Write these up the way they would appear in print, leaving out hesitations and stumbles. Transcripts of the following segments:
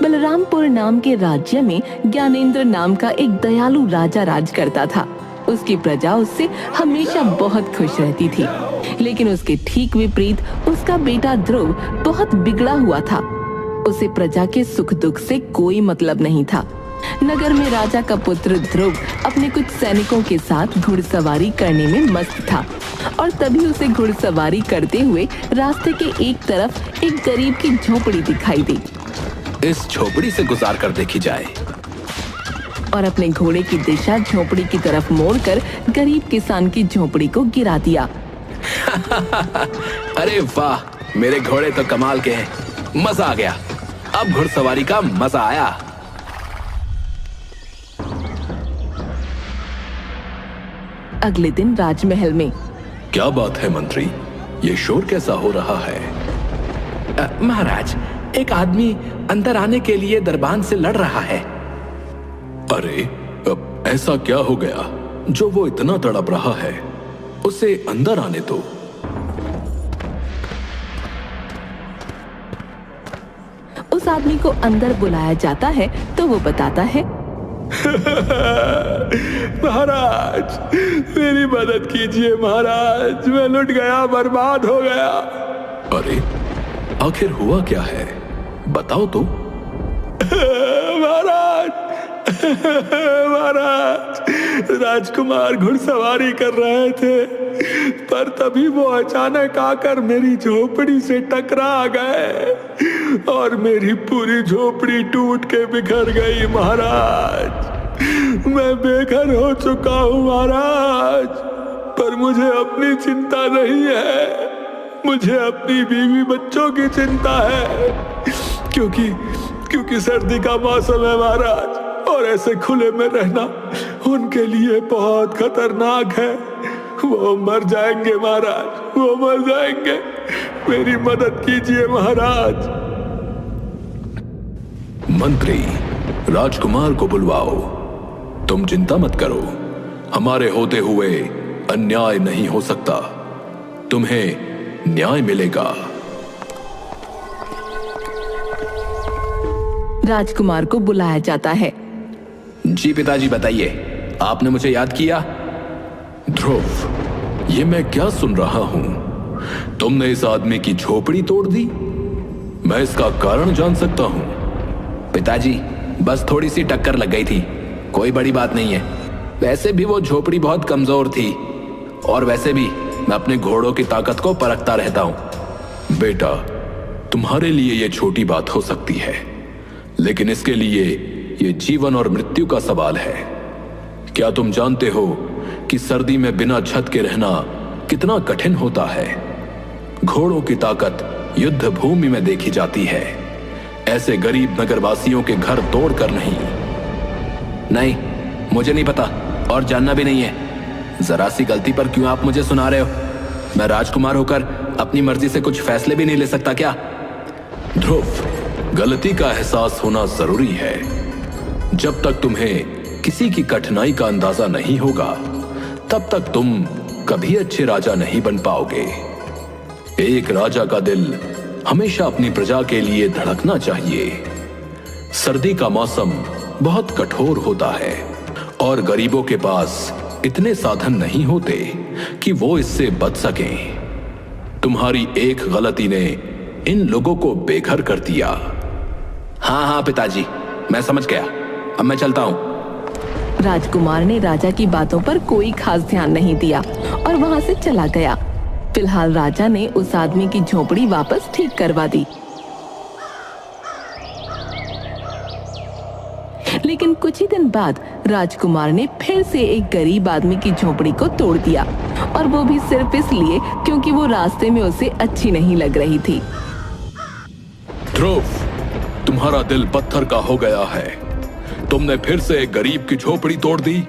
बलरामपुर नाम के राज्य में ज्ञानेंद्र नाम का एक दयालु राजा राज करता था। उसकी प्रजा उससे हमेशा बहुत खुश रहती थी, लेकिन उसके ठीक विपरीत उसका बेटा ध्रुव बहुत बिगड़ा हुआ था। उसे प्रजा के सुख दुख से कोई मतलब नहीं था। नगर में राजा का पुत्र ध्रुव अपने कुछ सैनिकों के साथ घुड़सवारी करने में मस्त था और तभी उसे घुड़सवारी करते हुए रास्ते के एक तरफ एक गरीब की झोपड़ी दिखाई दी। इस झोपड़ी से गुजार कर देखी जाए। और अपने घोड़े की दिशा झोपड़ी की तरफ मोड़कर गरीब किसान की झोपड़ी को गिरा दिया। अरे वाह, मेरे घोड़े तो कमाल के हैं, मजा आ गया। अब घुड़सवारी का मजा आया। अगले दिन राजमहल में। क्या बात है मंत्री, ये शोर कैसा हो रहा है? महाराज, एक आदमी अंदर आने के लिए दरबान से लड़ रहा है। अरे, अब ऐसा क्या हो गया जो वो इतना तड़प रहा है? उसे अंदर आने दो। उस आदमी को अंदर बुलाया जाता है तो वो बताता है, महाराज, मेरी मदद कीजिए महाराज, मैं लुट गया, बर्बाद हो गया। अरे, आखिर हुआ क्या है, बताओ तो। महाराज, राजकुमार घुड़सवारी कर रहे थे, पर तभी वो अचानक आकर मेरी झोपड़ी से टकरा गए और मेरी पूरी झोपड़ी टूट के बिखर गई। महाराज, मैं बेघर हो चुका हूँ महाराज, पर मुझे अपनी चिंता नहीं है, मुझे अपनी बीवी बच्चों की चिंता है, क्योंकि सर्दी का मौसम है महाराज, और ऐसे खुले में रहना उनके लिए बहुत खतरनाक है। वो मर जाएंगे महाराज, वो मर जाएंगे, मेरी मदद कीजिए महाराज। मंत्री, राजकुमार को बुलवाओ। तुम चिंता मत करो, हमारे होते हुए अन्याय नहीं हो सकता, तुम्हें न्याय मिलेगा। राजकुमार को बुलाया जाता है। जी पिताजी, बताइए, आपने मुझे याद किया? ध्रुव, ये मैं क्या सुन रहा हूं? तुमने इस आदमी की झोपड़ी तोड़ दी? मैं इसका कारण जान सकता हूं? पिताजी, बस थोड़ी सी टक्कर लग गई थी, कोई बड़ी बात नहीं है। वैसे भी वो झोपड़ी बहुत कमजोर थी, और वैसे भी मैं अपने घोड़ों की ताकत को परखता रहता हूं। बेटा, तुम्हारे लिए ये छोटी बात हो सकती है, लेकिन इसके लिए ये जीवन और मृत्यु का सवाल है। क्या तुम जानते हो कि सर्दी में बिना छत के रहना कितना कठिन होता है? घोड़ों की ताकत युद्ध भूमि में देखी जाती है, ऐसे गरीब नगरवासियों के घर तोड़कर नहीं। नहीं, मुझे नहीं पता और जानना भी नहीं है। जरा सी गलती पर क्यों आप मुझे सुना रहे हो? मैं राजकुमार होकर अपनी मर्जी से कुछ फैसले भी नहीं ले सकता क्या? ध्रुव, गलती का एहसास होना जरूरी है। जब तक तुम्हें किसी की कठिनाई का अंदाजा नहीं होगा, तब तक तुम कभी अच्छे राजा नहीं बन पाओगे। एक राजा का दिल हमेशा अपनी प्रजा के लिए धड़कना चाहिए। सर्दी का मौसम बहुत कठोर होता है और गरीबों के पास इतने साधन नहीं होते कि वो इससे बच सकें। तुम्हारी एक गलती ने इन लोगों को बेघर कर दिया। हाँ पिताजी, मैं समझ गया, अब मैं चलता हूँ। राजकुमार ने राजा की बातों पर कोई खास ध्यान नहीं दिया और वहां से चला गया। फिलहाल राजा ने उस आदमी की झोपड़ी वापस ठीक करवा दी, लेकिन कुछ ही दिन बाद राजकुमार ने फिर से एक गरीब आदमी की झोपड़ी को तोड़ दिया, और वो भी सिर्फ इसलिए क्योंकि वो रास्ते में उसे अच्छी नहीं लग रही थी। ध्रुव, तुम्हारा दिल पत्थर का हो गया है। तुमने फिर से एक गरीब की झोपड़ी तोड़ दी।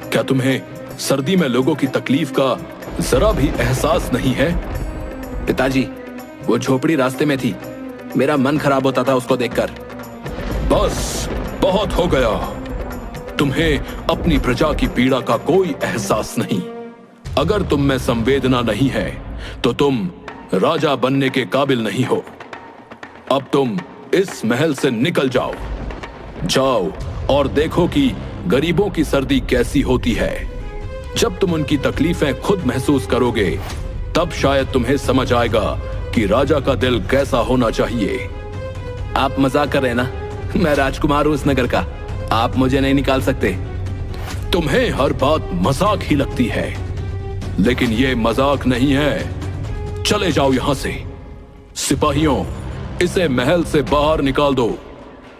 क्या तुम्हें सर्दी में लोगों की तकलीफ का जरा भी एहसास नहीं है? पिताजी, वो झोपड़ी रास्ते में थी, मेरा मन खराब होता था उसको देखकर। बस, बहुत हो गया। तुम्हें अपनी प्रजा की पीड़ा का कोई एहसास नहीं। अगर तुम में संवेदना नहीं है तो तुम राजा बनने के काबिल नहीं हो। अब तुम इस महल से निकल जाओ। जाओ और देखो कि गरीबों की सर्दी कैसी होती है। जब तुम उनकी तकलीफें खुद महसूस करोगे तब शायद तुम्हें समझ आएगा कि राजा का दिल कैसा होना चाहिए। आप मजाक कर रहे हैं ना? मैं राजकुमार हूं इस नगर का, आप मुझे नहीं निकाल सकते। तुम्हें हर बात मजाक ही लगती है, लेकिन ये मजाक नहीं है। चले जाओ यहां से। सिपाहियों, इसे महल से बाहर निकाल दो।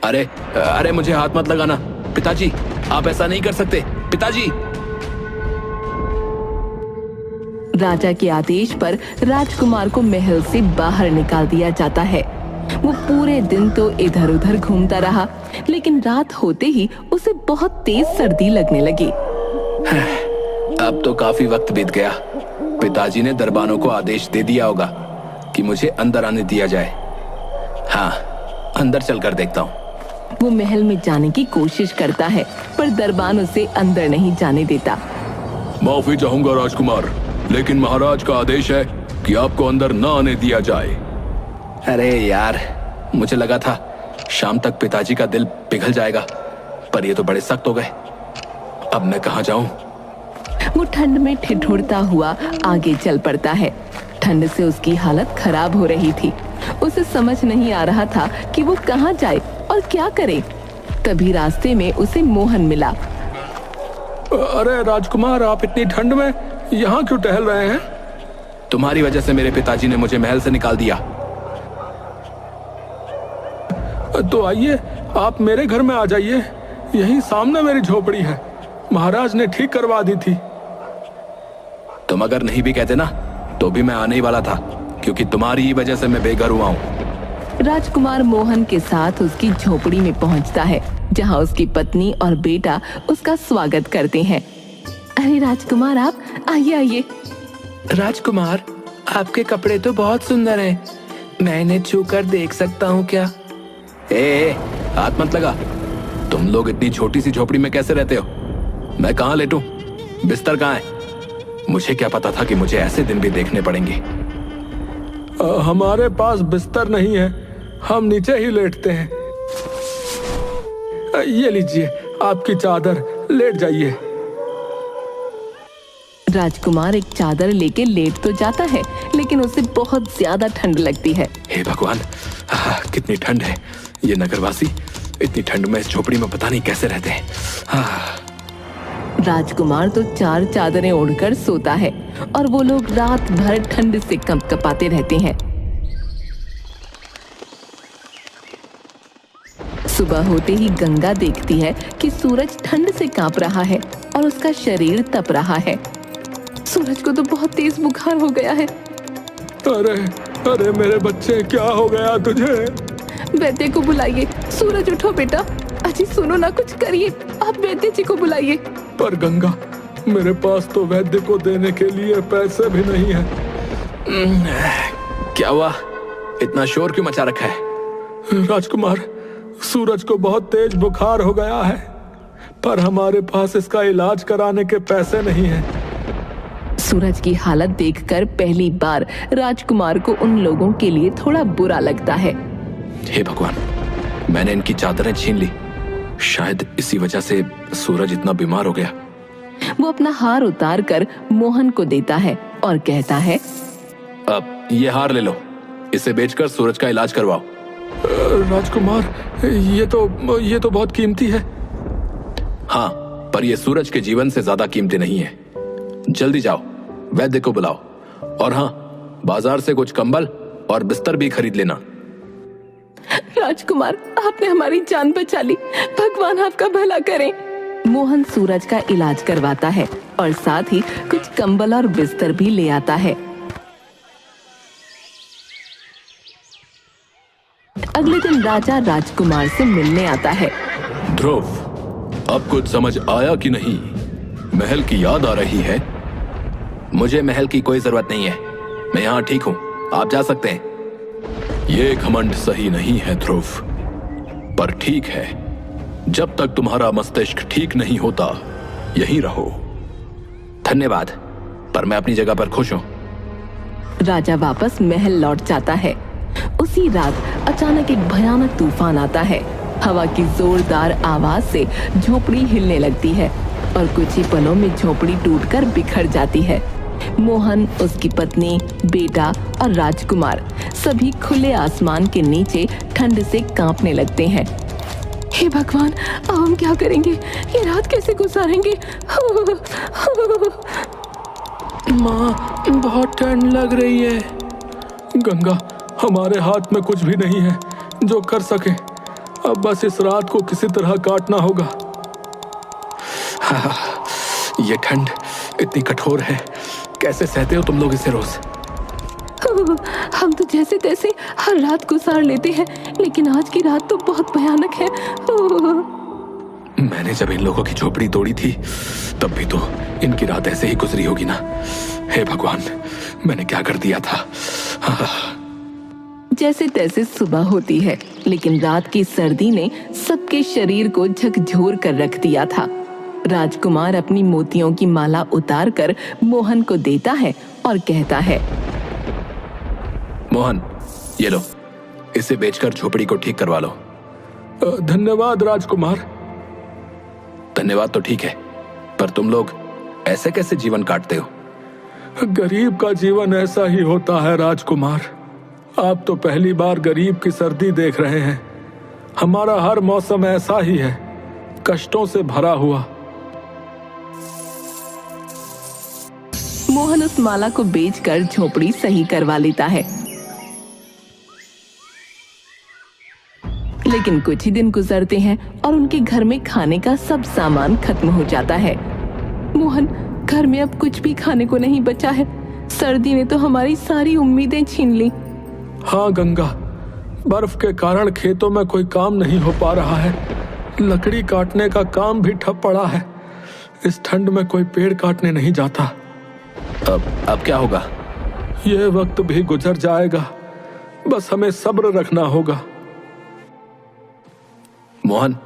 अरे मुझे हाथ मत लगाना पिताजी, आप ऐसा नहीं कर सकते पिताजी। राजा के आदेश पर राजकुमार को महल से बाहर निकाल दिया जाता है। वो पूरे दिन तो इधर उधर घूमता रहा, लेकिन रात होते ही उसे बहुत तेज सर्दी लगने लगी। अब तो काफी वक्त बीत गया। पिताजी ने दरबानों को आदेश दे दिया होगा कि मुझे अंदर आने दिया जाए। हाँ, अंदर चलकर देखता हूँ। वो महल में जाने की कोशिश करता है, पर दरबान उसे अंदर नहीं जाने देता। माफी चाहूंगा राजकुमार, लेकिन महाराज का आदेश है कि आपको अंदर न आने दिया जाए। अरे यार, मुझे लगा था शाम तक पिताजी का दिल पिघल जाएगा, पर ये तो बड़े सख्त हो गए। अब मैं कहाँ जाऊं? वो ठंड में ठिठुरता हुआ आगे चल पड़ता है। ठंड से उसकी हालत खराब हो रही थी। उसे समझ नहीं आ रहा था कि वो कहाँ जाए और क्या करे। तभी रास्ते में उसे मोहन मिला। अरे राजकुमार, आप इतनी ठंड में यहाँ क्यों टहल रहे हैं? तुम्हारी वजह से मेरे पिताजी ने मुझे महल से निकाल दिया। तो आइए, आप मेरे घर में आ जाइए। यहीं सामने मेरी झोपड़ी है, महाराज ने ठीक करवा दी थी। तुम अगर नहीं भी कहते ना तो भी मैं आने ही वाला था, क्योंकि तुम्हारी ही वजह से मैं बेघर हुआ हूँ। राजकुमार मोहन के साथ उसकी झोपड़ी में पहुंचता है, जहां उसकी पत्नी और बेटा उसका स्वागत करते हैं। अरे राजकुमार, आप आइए आइए। राजकुमार, आपके कपड़े तो बहुत सुंदर हैं। मैं इन्हें छूकर देख सकता हूँ क्या? हाथ मत लगा। तुम लोग इतनी छोटी सी झोपड़ी में कैसे रहते हो? मैं कहाँ लेटूं? बिस्तर कहाँ है? मुझे क्या पता था कि मुझे ऐसे दिन भी देखने पड़ेंगे। हमारे पास बिस्तर नहीं है, हम नीचे ही लेटते हैं। ये लीजिए आपकी चादर, लेट जाइए। राजकुमार एक चादर लेके लेट तो जाता है, लेकिन उसे बहुत ज्यादा ठंड लगती है। हे भगवान, कितनी ठंड है। ये नगरवासी इतनी ठंड में इस झोपड़ी में पता नहीं कैसे रहते हैं। राजकुमार तो 4 चादरें ओढ़कर सोता है और वो लोग रात भर ठंड से कंपकपाते रहते हैं। सुबह होते ही गंगा देखती है कि सूरज ठंड से कांप रहा है और उसका शरीर तप रहा है। सूरज को तो बहुत तेज बुखार हो गया है। अरे मेरे बच्चे, क्या हो गया तुझे? वैद्य को बुलाइए। सूरज उठो बेटा। अजी सुनो ना, कुछ करिए, आप वैद्य जी को बुलाइए। पर गंगा, मेरे पास तो वैद्य को देने के लिए पैसे भी नहीं है। क्या हुआ? इतना शोर क्यों मचा रखा है? राजकुमार, सूरज को बहुत तेज बुखार हो गया है, पर हमारे पास इसका इलाज कराने के पैसे नहीं हैं। सूरज की हालत देखकर पहली बार राजकुमार को उन लोगों के लिए थोड़ा बुरा लगता है। हे भगवान, मैंने इनकी चादरें छीन ली। शायद इसी वजह से सूरज इतना बीमार हो गया। वो अपना हार उतार कर मोहन को देता है और कहता है, अब ये हार ले लो, इसे बेचकर सूरज का इलाज करवाओ। राजकुमार, ये तो बहुत कीमती है। हाँ, पर ये सूरज के जीवन से ज्यादा कीमती नहीं है। जल्दी जाओ, वैद्य को बुलाओ, और हाँ, बाजार से कुछ कंबल और बिस्तर भी खरीद लेना। राजकुमार, आपने हमारी जान बचा ली, भगवान आपका भला करें। मोहन सूरज का इलाज करवाता है और साथ ही कुछ कंबल और बिस्तर भी ले आता है। अगले दिन राजा राजकुमार से मिलने आता है। ध्रुव, अब कुछ समझ आया कि नहीं? महल की याद आ रही है? मुझे महल की कोई जरूरत नहीं है, मैं यहाँ ठीक हूँ, आप जा सकते हैं। ये घमंड सही नहीं है ध्रुव, पर ठीक है, जब तक तुम्हारा मस्तिष्क ठीक नहीं होता यहीं रहो। धन्यवाद, पर मैं अपनी जगह पर खुश हूँ। राजा वापस महल लौट जाता है। उसी रात अचानक एक भयानक तूफान आता है। हवा की जोरदार आवाज से झोपड़ी हिलने लगती है और कुछ ही पलों में झोपड़ी टूटकर बिखर जाती है। मोहन, उसकी पत्नी, बेटा और राजकुमार सभी खुले आसमान के नीचे ठंड से कांपने लगते हैं। हे भगवान, अब हम क्या करेंगे? ये रात कैसे गुजारेंगे? माँ, बहुत ठंड लग रही है। गंगा, हमारे हाथ में कुछ भी नहीं है जो कर सके। अब बस इस रात को किसी तरह काटना होगा। ये ठंड इतनी कठोर है, कैसे सहते हो तुम लोग इसे रोज? हम तो जैसे तैसे हर रात गुजार लेते हैं, लेकिन आज की रात तो बहुत भयानक है। मैंने जब इन लोगों की झोपड़ी तोड़ी थी तब भी तो इनकी रात ऐसे ही गुजरी होगी ना। हे भगवान, मैंने क्या कर दिया था? जैसे तैसे सुबह होती है, लेकिन रात की सर्दी ने सबके शरीर को झकझोर कर रख दिया था। राजकुमार अपनी मोतियों की माला उतारकर मोहन को देता है और कहता है, मोहन, ये लो, इसे बेचकर झोपड़ी को ठीक करवा लो। धन्यवाद राजकुमार। धन्यवाद तो ठीक है, पर तुम लोग ऐसे कैसे जीवन काटते हो? गरीब का जीवन ऐसा ही होता है राजकुमार। आप तो पहली बार गरीब की सर्दी देख रहे हैं। हमारा हर मौसम ऐसा ही है, कष्टों से भरा हुआ। मोहन उस माला को बेचकर झोपड़ी सही करवा लेता है। लेकिन कुछ ही दिन गुजरते हैं और उनके घर में खाने का सब सामान खत्म हो जाता है। मोहन, घर में अब कुछ भी खाने को नहीं बचा है। सर्दी ने तो हमारी सारी उम्मीदें छीन ली। हाँ गंगा, बर्फ के कारण खेतों में कोई काम नहीं हो पा रहा है। लकड़ी काटने का काम भी ठप पड़ा है। इस ठंड में कोई पेड़ काटने नहीं जाता। अब क्या होगा? यह वक्त भी गुजर जाएगा, बस हमें सब्र रखना होगा। मोहन,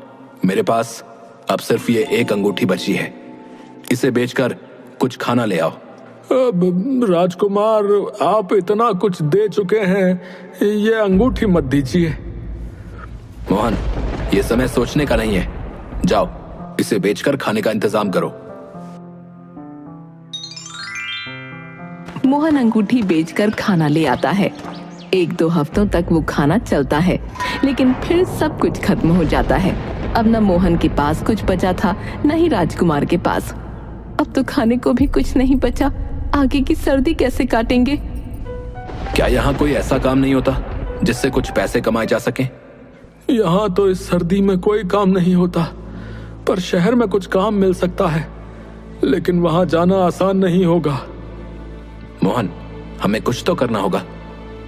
मेरे पास अब सिर्फ ये एक अंगूठी बची है। इसे बेचकर कुछ खाना ले आओ। राजकुमार, आप इतना कुछ दे चुके हैं, ये अंगूठी मत दीजिए। मोहन, ये समय सोचने का नहीं है। जाओ, इसे बेचकर खाने का इंतजाम करो। मोहन अंगूठी बेचकर खाना ले आता है। 1-2 हफ्तों तक वो खाना चलता है, लेकिन फिर सब कुछ खत्म हो जाता है। अब न मोहन के पास कुछ बचा था, न ही राजकुमार के पास। अब तो खाने को भी कुछ नहीं बचा। आगे की सर्दी कैसे काटेंगे? क्या यहाँ कोई ऐसा काम नहीं होता जिससे कुछ पैसे कमाए जा सके? यहाँ तो इस सर्दी में कोई काम नहीं होता, पर शहर में कुछ काम मिल सकता है, लेकिन वहां जाना आसान नहीं होगा। मोहन, हमें कुछ तो करना होगा।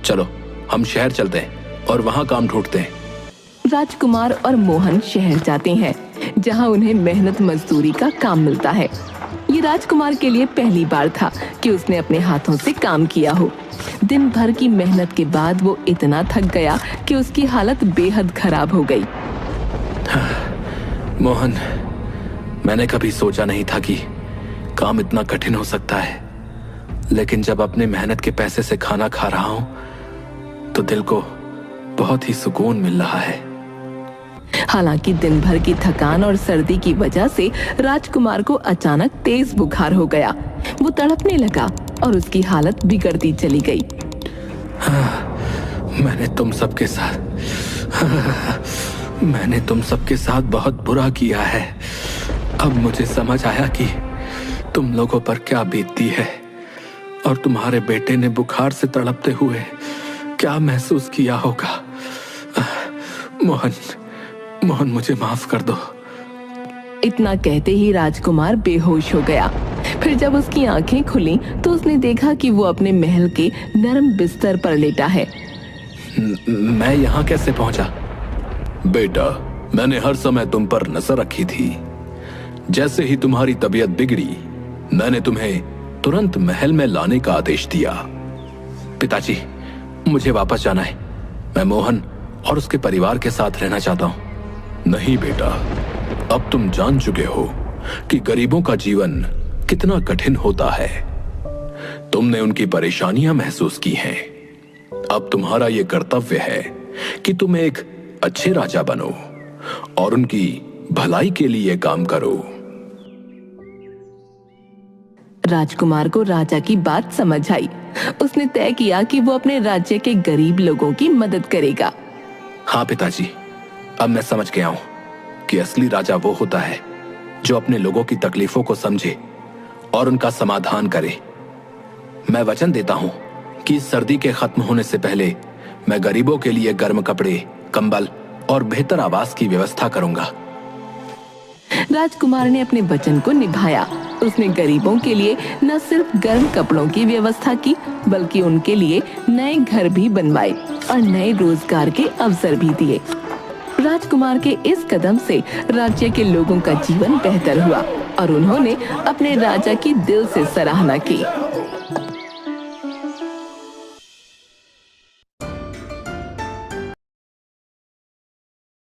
चलो, हम शहर चलते हैं और वहां काम ढूंढते हैं। राजकुमार और मोहन शहर जाते हैं, जहां उन्हें मेहनत मजदूरी का काम मिलता है। ये राजकुमार के लिए पहली बार था कि उसने अपने हाथों से काम किया हो। दिन भर की मेहनत के बाद वो इतना थक गया कि उसकी हालत बेहद खराब हो गई। मोहन, मैंने कभी सोचा नहीं था कि काम इतना कठिन हो सकता है, लेकिन जब अपने मेहनत के पैसे से खाना खा रहा हूं तो दिल को बहुत ही सुकून मिल रहा है। हालांकि दिन भर की थकान और सर्दी की वजह से राजकुमार को अचानक तेज बुखार हो गया। वो तड़पने लगा और उसकी हालत बिगड़ती चली गई। मैंने तुम सबके साथ बहुत बुरा किया है। अब मुझे समझ आया कि तुम लोगों पर क्या बीतती है और तुम्हारे बेटे ने बुखार से तड़पते हुए क्या महसूस किया होगा। मोहन, मुझे माफ कर दो। इतना कहते ही राजकुमार बेहोश हो गया। फिर जब उसकी आंखें खुली तो उसने देखा कि वो अपने महल के नरम बिस्तर पर लेटा है। मैं यहाँ कैसे पहुंचा? बेटा, मैंने हर समय तुम पर नजर रखी थी। जैसे ही तुम्हारी तबीयत बिगड़ी, मैंने तुम्हें तुरंत महल में लाने का आदेश दिया। पिताजी, मुझे वापस जाना है। मैं मोहन और उसके परिवार के साथ रहना चाहता हूँ। नहीं बेटा, अब तुम जान चुके हो कि गरीबों का जीवन कितना कठिन होता है। तुमने उनकी परेशानियां महसूस की हैं। अब तुम्हारा यह कर्तव्य है कि तुम एक अच्छे राजा बनो और उनकी भलाई के लिए काम करो। राजकुमार को राजा की बात समझ आई। उसने तय किया कि वो अपने राज्य के गरीब लोगों की मदद करेगा। हाँ पिताजी, अब मैं समझ गया हूं कि असली राजा वो होता है जो अपने लोगों की तकलीफों को समझे और उनका समाधान करे। मैं वचन देता हूं कि इस सर्दी के खत्म होने से पहले मैं गरीबों के लिए गर्म कपड़े, कंबल और बेहतर आवास की व्यवस्था करूंगा। राजकुमार ने अपने वचन को निभाया। उसने गरीबों के लिए न सिर्फ गर्म कपड़ों की व्यवस्था की, बल्कि उनके लिए नए घर भी बनवाए और नए रोजगार के अवसर भी दिए। राजकुमार के इस कदम से राज्य के लोगों का जीवन बेहतर हुआ और उन्होंने अपने राजा की दिल से सराहना की।